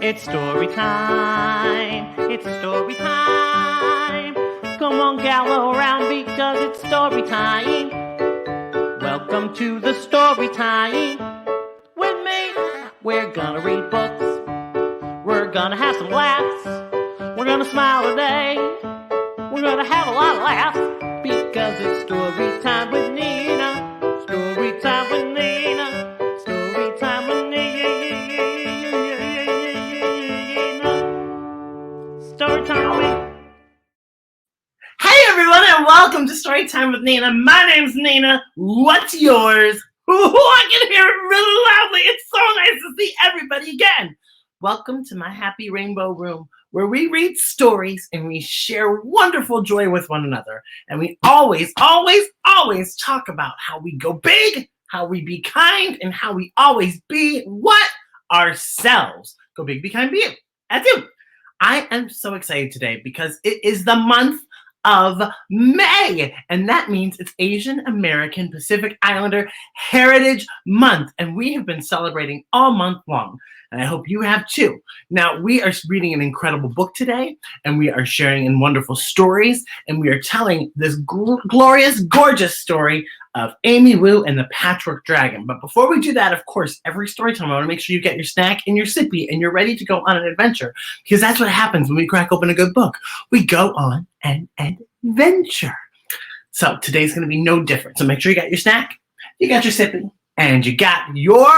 It's story time. It's story time. Come on, gather around because it's story time. Welcome to the story time. With me, we're gonna read books. We're gonna have some laughs. We're gonna smile today. We're gonna have a lot of laughs because it's story time with Nina. Story time with Nina. Story time with Nina. Story time with me. Hey everyone, and welcome to Story Time with Nina. My name's Nina. What's yours? I can hear it really loudly. It's so nice to see everybody again. Welcome to my happy rainbow room, where we read stories and we share wonderful joy with one another. And we always talk about how we go big, how we be kind, and how we always be what? Ourselves. Go big, be kind, be you. That's you. I am so excited today because it is the month of May, and that means it's Asian American Pacific Islander Heritage Month, and we have been celebrating all month long, and I hope you have too. Now, we are reading an incredible book today, and we are sharing in wonderful stories, and we are telling this glorious, gorgeous story of Amy Wu and the Patchwork Dragon. But before we do that, of course, every story time, I want to make sure you get your snack and your sippy, and you're ready to go on an adventure, because that's what happens when we crack open a good book. We go on an adventure. So today's going to be no different. So make sure you got your snack, you got your sippy, and you got your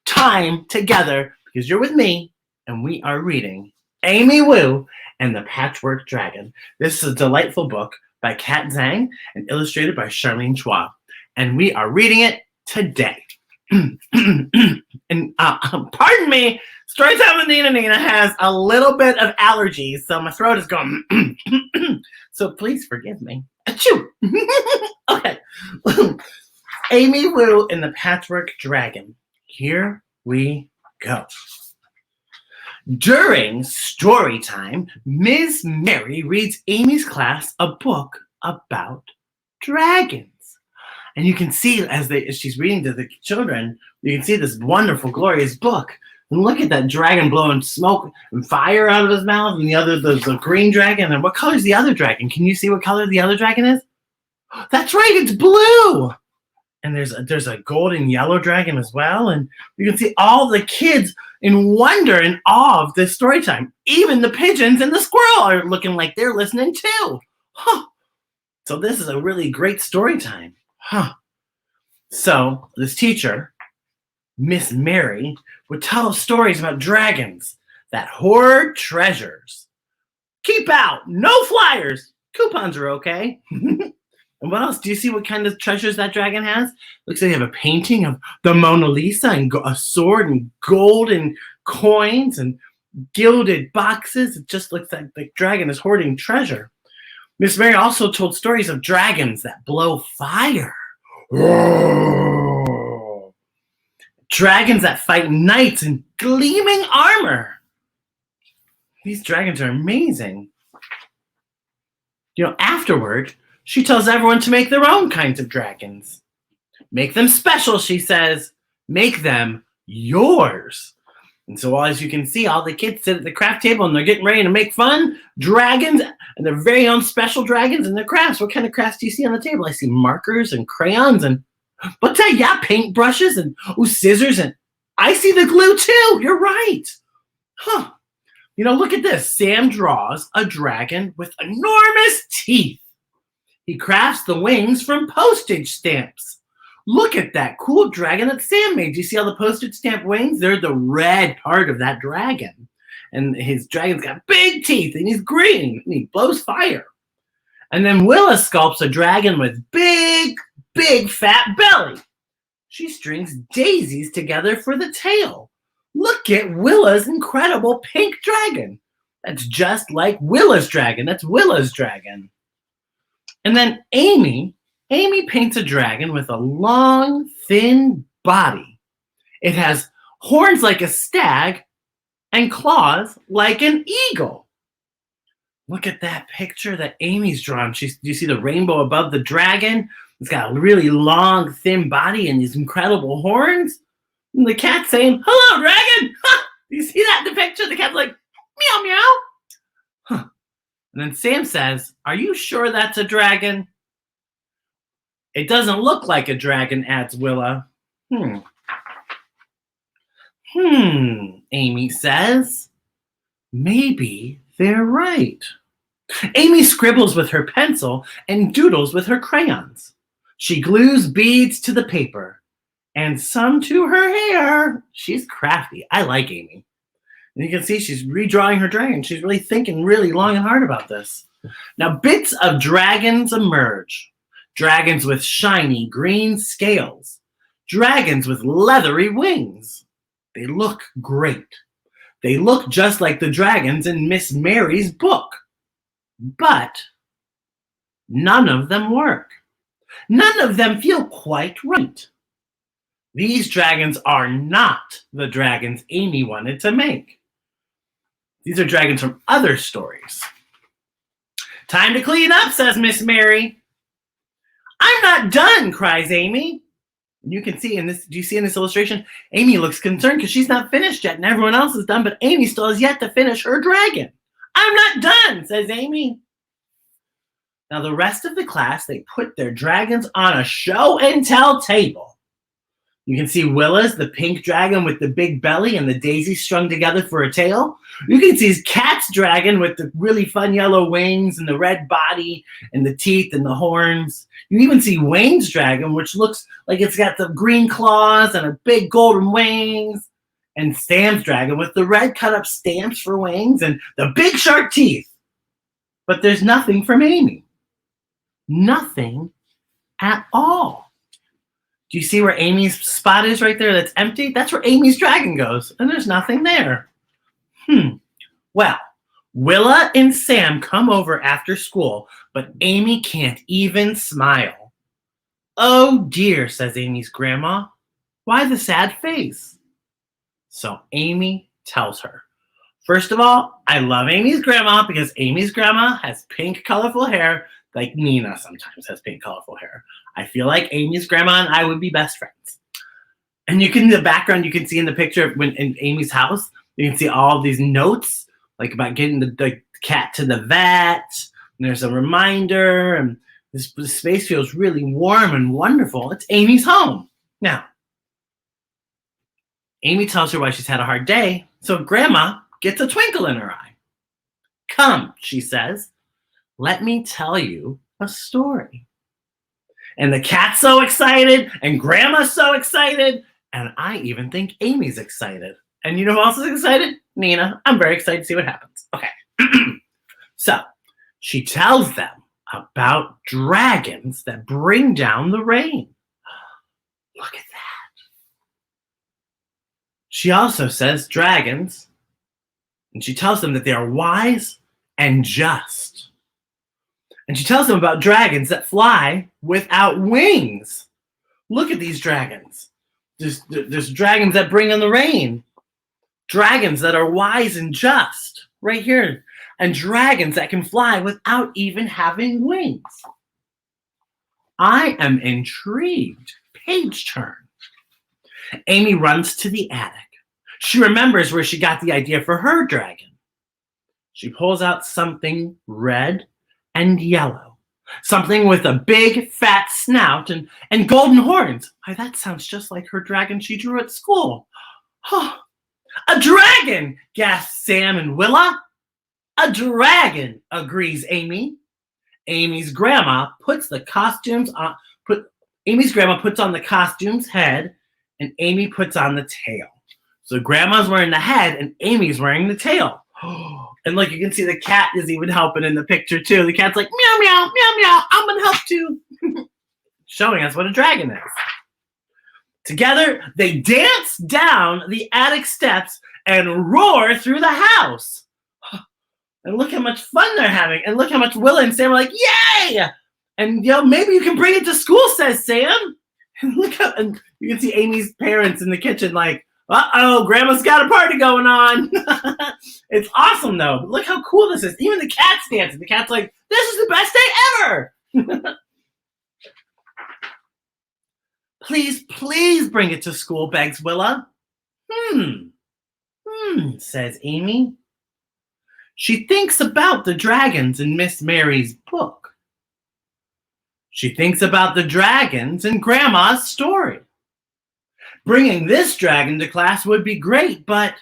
time together, because you're with me, and we are reading Amy Wu and the Patchwork Dragon. This is a delightful book by Kat Zhang and illustrated by Charlene Chua. And we are reading it today. And pardon me, Storytime with Nina has a little bit of allergies, so my throat is going. So please forgive me. Achoo! Okay. Amy Wu and the Patchwork Dragon. Here we go. During story time, Ms. Mary reads Amy's class a book about dragons. And you can see as she's reading to the children, you can see this wonderful, glorious book. And look at that dragon blowing smoke and fire out of his mouth, and the green dragon. And what color is the other dragon? Can you see what color the other dragon is? That's right, it's blue. And there's a golden yellow dragon as well. And you can see all the kids in wonder and awe of this story time. Even the pigeons and the squirrel are looking like they're listening too. Huh. So this is a really great story time. Huh. So this teacher, Miss Mary, would tell stories about dragons that hoard treasures. Keep out, no flyers. Coupons are okay. And what else? Do you see what kind of treasures that dragon has? Looks like they have a painting of the Mona Lisa and a sword and golden coins and gilded boxes. It just looks like the dragon is hoarding treasure. Miss Mary also told stories of dragons that blow fire. Dragons that fight knights in gleaming armor. These dragons are amazing. Afterward, she tells everyone to make their own kinds of dragons. Make them special, she says. Make them yours. And so as you can see, all the kids sit at the craft table and they're getting ready to make fun dragons and their very own special dragons and their crafts. What kind of crafts do you see on the table? I see markers and crayons and what's that? Yeah, paintbrushes and scissors, and I see the glue too. You're right. Huh. Look at this. Sam draws a dragon with enormous teeth. He crafts the wings from postage stamps. Look at that cool dragon that Sam made. Do you see all the postage stamp wings? They're the red part of that dragon. And his dragon's got big teeth, and he's green, and he blows fire. And then Willa sculpts a dragon with big fat belly. She strings daisies together for the tail. Look at Willa's incredible pink dragon. That's just like Willa's dragon. That's Willa's dragon. And then Amy paints a dragon with a long, thin body. It has horns like a stag and claws like an eagle. Look at that picture that Amy's drawn. Do you see the rainbow above the dragon? It's got a really long, thin body and these incredible horns. And the cat's saying, "Hello, dragon!" Ha! Do you see that in the picture? The cat's like, meow, meow. Huh. And then Sam says, are you sure that's a dragon? It doesn't look like a dragon, adds Willa. Amy says. Maybe they're right. Amy scribbles with her pencil and doodles with her crayons. She glues beads to the paper and some to her hair. She's crafty. I like Amy. And you can see she's redrawing her dragon. She's really thinking really long and hard about this. Now, bits of dragons emerge. Dragons with shiny green scales. Dragons with leathery wings. They look great. They look just like the dragons in Miss Mary's book. But none of them work. None of them feel quite right. These dragons are not the dragons Amy wanted to make. These are dragons from other stories. Time to clean up, says Miss Mary. I'm not done, cries Amy. And you can see in this, do you see in this illustration? Amy looks concerned because she's not finished yet and everyone else is done, but Amy still has yet to finish her dragon. I'm not done, says Amy. Now the rest of the class, they put their dragons on a show and tell table. You can see Willa's, the pink dragon with the big belly and the daisy strung together for a tail. You can see Cat's dragon with the really fun yellow wings and the red body and the teeth and the horns. You even see Wayne's dragon, which looks like it's got the green claws and a big golden wings. And Sam's dragon with the red cut up stamps for wings and the big sharp teeth. But there's nothing from Amy. Nothing at all. Do you see where Amy's spot is right there that's empty? That's where Amy's dragon goes, and there's nothing there. Well, Willa and Sam come over after school, but Amy can't even smile. Oh dear, says Amy's grandma. Why the sad face? So Amy tells her. First of all, I love Amy's grandma because Amy's grandma has pink, colorful hair like Nina sometimes has pink, colorful hair. I feel like Amy's grandma and I would be best friends. And you can, in the background, you can see in the picture when in Amy's house, you can see all of these notes, like about getting the cat to the vet. And there's a reminder, and this space feels really warm and wonderful. It's Amy's home. Now, Amy tells her why she's had a hard day, so Grandma gets a twinkle in her eye. Come, she says, let me tell you a story. And the cat's so excited, and Grandma's so excited, and I even think Amy's excited. And you know who else is excited? Nina. I'm very excited to see what happens. Okay. So, she tells them about dragons that bring down the rain. Look at that. She also says dragons, and she tells them that they are wise and just. And she tells them about dragons that fly without wings. Look at these dragons. There's dragons that bring in the rain. Dragons that are wise and just. Right here. And dragons that can fly without even having wings. I am intrigued. Page turn. Amy runs to the attic. She remembers where she got the idea for her dragon. She pulls out something red and yellow. Something with a big, fat snout and golden horns. Why, that sounds just like her dragon she drew at school. Oh, a dragon, gasp Sam and Willa. A dragon, agrees Amy. Amy's grandma puts on the costume's head, and Amy puts on the tail. So Grandma's wearing the head, and Amy's wearing the tail. And look, you can see the cat is even helping in the picture too. The cat's like, meow, meow, meow, meow, I'm gonna help too. Showing us what a dragon is. Together, they dance down the attic steps and roar through the house. And look how much fun they're having. And look how much Willa and Sam are like, yay! And maybe you can bring it to school, says Sam. And look how, and you can see Amy's parents in the kitchen like, uh-oh, Grandma's got a party going on. It's awesome, though. Look how cool this is. Even the cat's dancing. The cat's like, this is the best day ever. Please, please bring it to school, begs Willa. says Amy. She thinks about the dragons in Miss Mary's book. She thinks about the dragons in Grandma's story. Bringing this dragon to class would be great, but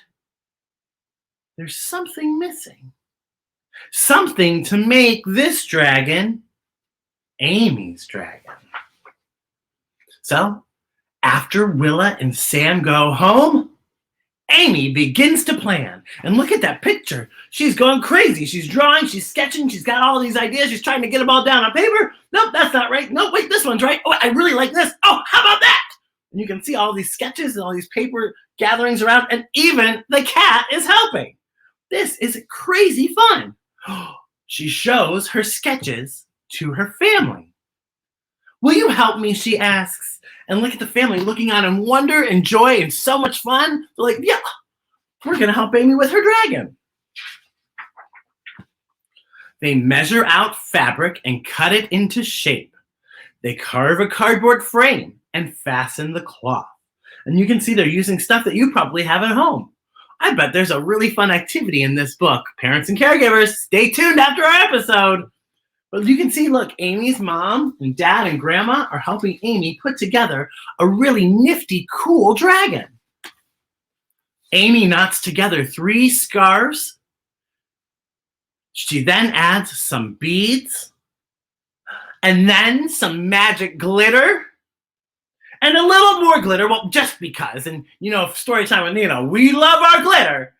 there's something missing. Something to make this dragon Amy's dragon. So, after Willa and Sam go home, Amy begins to plan. And look at that picture. She's going crazy. She's drawing, she's sketching, she's got all these ideas. She's trying to get them all down on paper. Nope, that's not right. No, wait, this one's right. Oh, I really like this. Oh, how about that? And you can see all these sketches and all these paper gatherings around, and even the cat is helping. This is crazy fun. She shows her sketches to her family. Will you help me, she asks. And look at the family looking on in wonder and joy and so much fun. They're like, yeah, we're going to help Amy with her dragon. They measure out fabric and cut it into shape. They carve a cardboard frame and fasten the cloth. And you can see they're using stuff that you probably have at home. I bet there's a really fun activity in this book. Parents and caregivers, stay tuned after our episode. But you can see, look, Amy's mom and dad and grandma are helping Amy put together a really nifty, cool dragon. Amy knots together 3 scarves. She then adds some beads and then some magic glitter and a little more glitter. Well, just because. And, you know, story time with Nina, we love our glitter.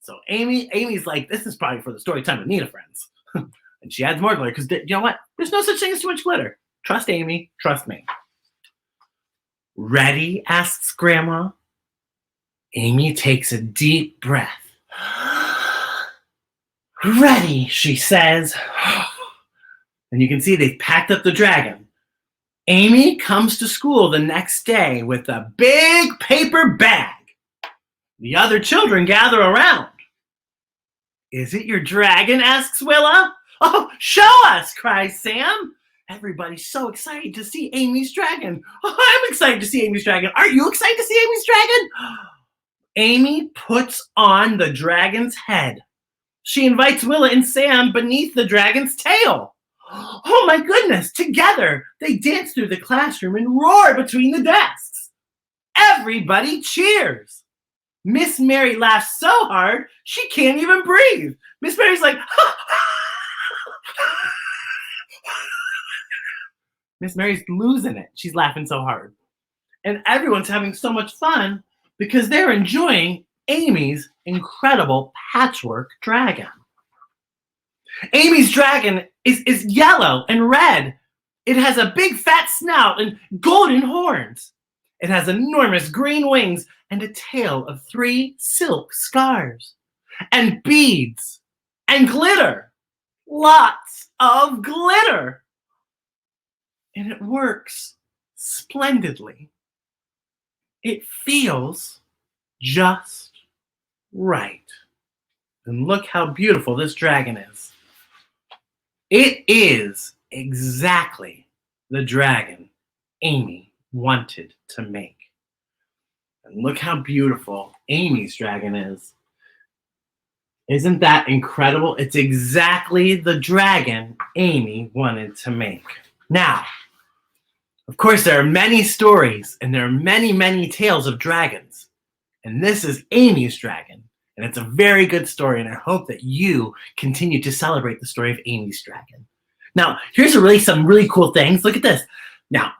So Amy's like, this is probably for the story time with Nina friends. And she adds more glitter because, you know what? There's no such thing as too much glitter. Trust Amy. Trust me. Ready? Asks Grandma. Amy takes a deep breath. Ready, she says. And you can see they've packed up the dragon. Amy comes to school the next day with a big paper bag. The other children gather around. Is it your dragon? Asks Willa. Oh, show us, cries Sam. Everybody's so excited to see Amy's dragon. Oh, I'm excited to see Amy's dragon. Are you excited to see Amy's dragon? Amy puts on the dragon's head. She invites Willa and Sam beneath the dragon's tail. Oh my goodness, together they dance through the classroom and roar between the desks. Everybody cheers. Miss Mary laughs so hard she can't even breathe. Miss Mary's like, Miss Mary's losing it. She's laughing so hard. And everyone's having so much fun because they're enjoying Amy's incredible patchwork dragon. Amy's dragon is yellow and red. It has a big fat snout and golden horns. It has enormous green wings and a tail of 3 silk scarves and beads and glitter. Lots of glitter. And it works splendidly. It feels just right. And look how beautiful this dragon is. It is exactly the dragon Amy wanted to make. And look how beautiful Amy's dragon is. Isn't that incredible? It's exactly the dragon Amy wanted to make. Now, of course, there are many stories and there are many, many tales of dragons. And this is Amy's dragon. And it's a very good story. And I hope that you continue to celebrate the story of Amy's dragon. Now, here's some really cool things. Look at this. Now,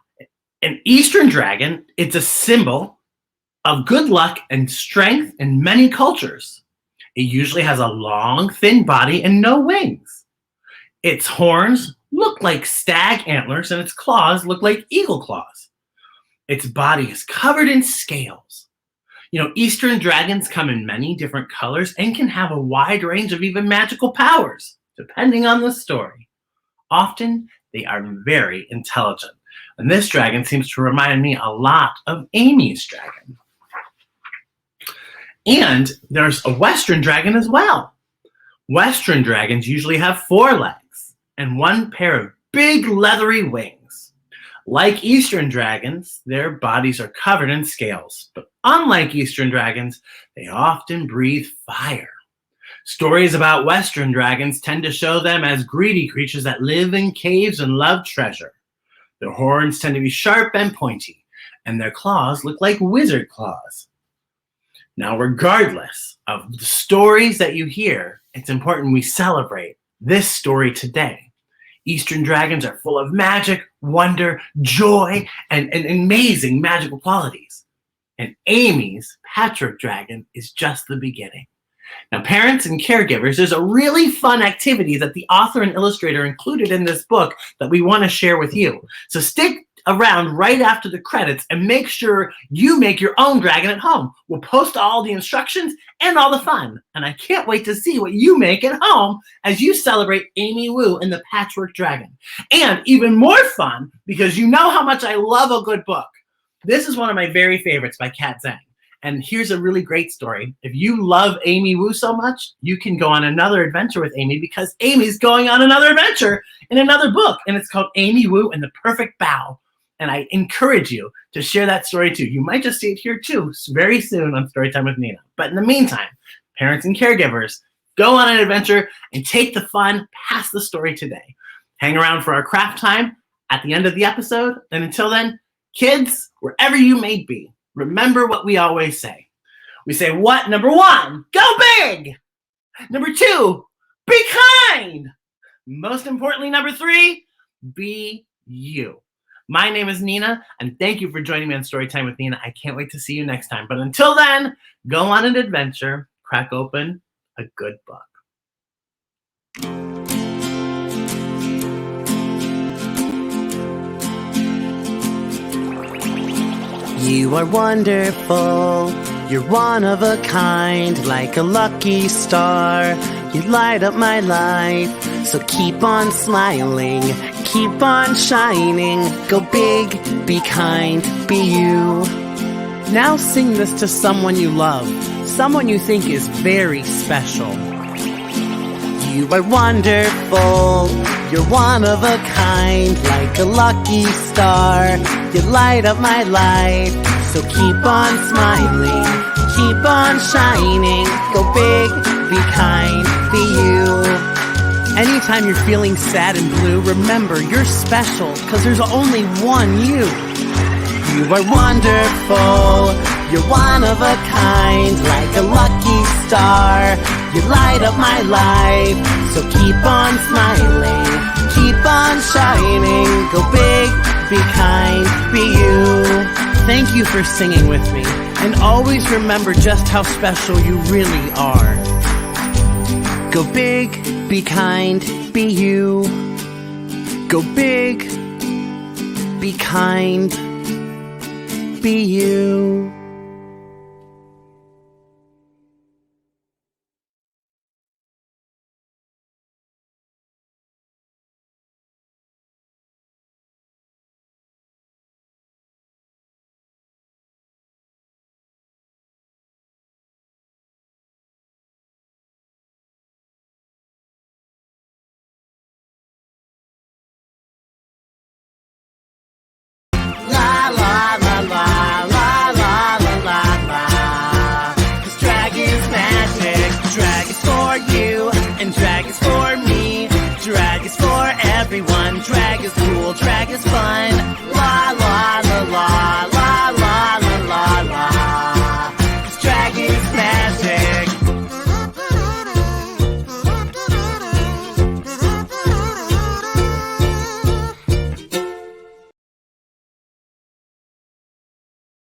an Eastern dragon, it's a symbol of good luck and strength in many cultures. It usually has a long, thin body and no wings. Its horns look like stag antlers and its claws look like eagle claws. Its body is covered in scales. You know, Eastern dragons come in many different colors and can have a wide range of even magical powers, depending on the story. Often, they are very intelligent. And this dragon seems to remind me a lot of Amy's dragon. And there's a Western dragon as well. Western dragons usually have 4 legs and 1 pair of big leathery wings. Like Eastern dragons, their bodies are covered in scales, but unlike Eastern dragons, they often breathe fire. Stories about Western dragons tend to show them as greedy creatures that live in caves and love treasure. Their horns tend to be sharp and pointy, and their claws look like wizard claws. Now, regardless of the stories that you hear, it's important we celebrate this story today. Eastern dragons are full of magic, wonder, joy, and amazing magical qualities. And Amy's Patchwork dragon is just the beginning. Now, parents and caregivers, there's a really fun activity that the author and illustrator included in this book that we want to share with you. So stick around right after the credits and make sure you make your own dragon at home. We'll post all the instructions and all the fun. And I can't wait to see what you make at home as you celebrate Amy Wu and the Patchwork Dragon. And even more fun, because you know how much I love a good book. This is one of my very favorites by Kat Zhang. And here's a really great story. If you love Amy Wu so much, you can go on another adventure with Amy, because Amy's going on another adventure in another book. And it's called Amy Wu and the Perfect Bow. And I encourage you to share that story too. You might just see it here too very soon on Storytime with Nina. But in the meantime, parents and caregivers, go on an adventure and take the fun, pass the story today. Hang around for our craft time at the end of the episode. And until then, kids, wherever you may be, remember what we always say. We say what? Number 1, go big. Number 2, be kind. Most importantly, number 3, be you. My name is Nina, and thank you for joining me on Storytime with Nina. I can't wait to see you next time. But until then, go on an adventure, crack open a good book. You are wonderful, you're one of a kind, like a lucky star. You light up my life, so keep on smiling, keep on shining. Go big, be kind, be you. Now sing this to someone you love, someone you think is very special. You are wonderful, you're one of a kind, like a lucky star. You light up my life, so keep on smiling, keep on shining. Go big, be kind, be you. Anytime you're feeling sad and blue, remember you're special, 'cause there's only one you. You are wonderful, you're one of a kind, like a lucky star. You light up my life, so keep on smiling, keep on shining. Go big, be kind, be you. Thank you for singing with me, and always remember just how special you really are. Go big, be kind, be you. Go big, be kind, be you. Drag is for me, drag is for everyone, drag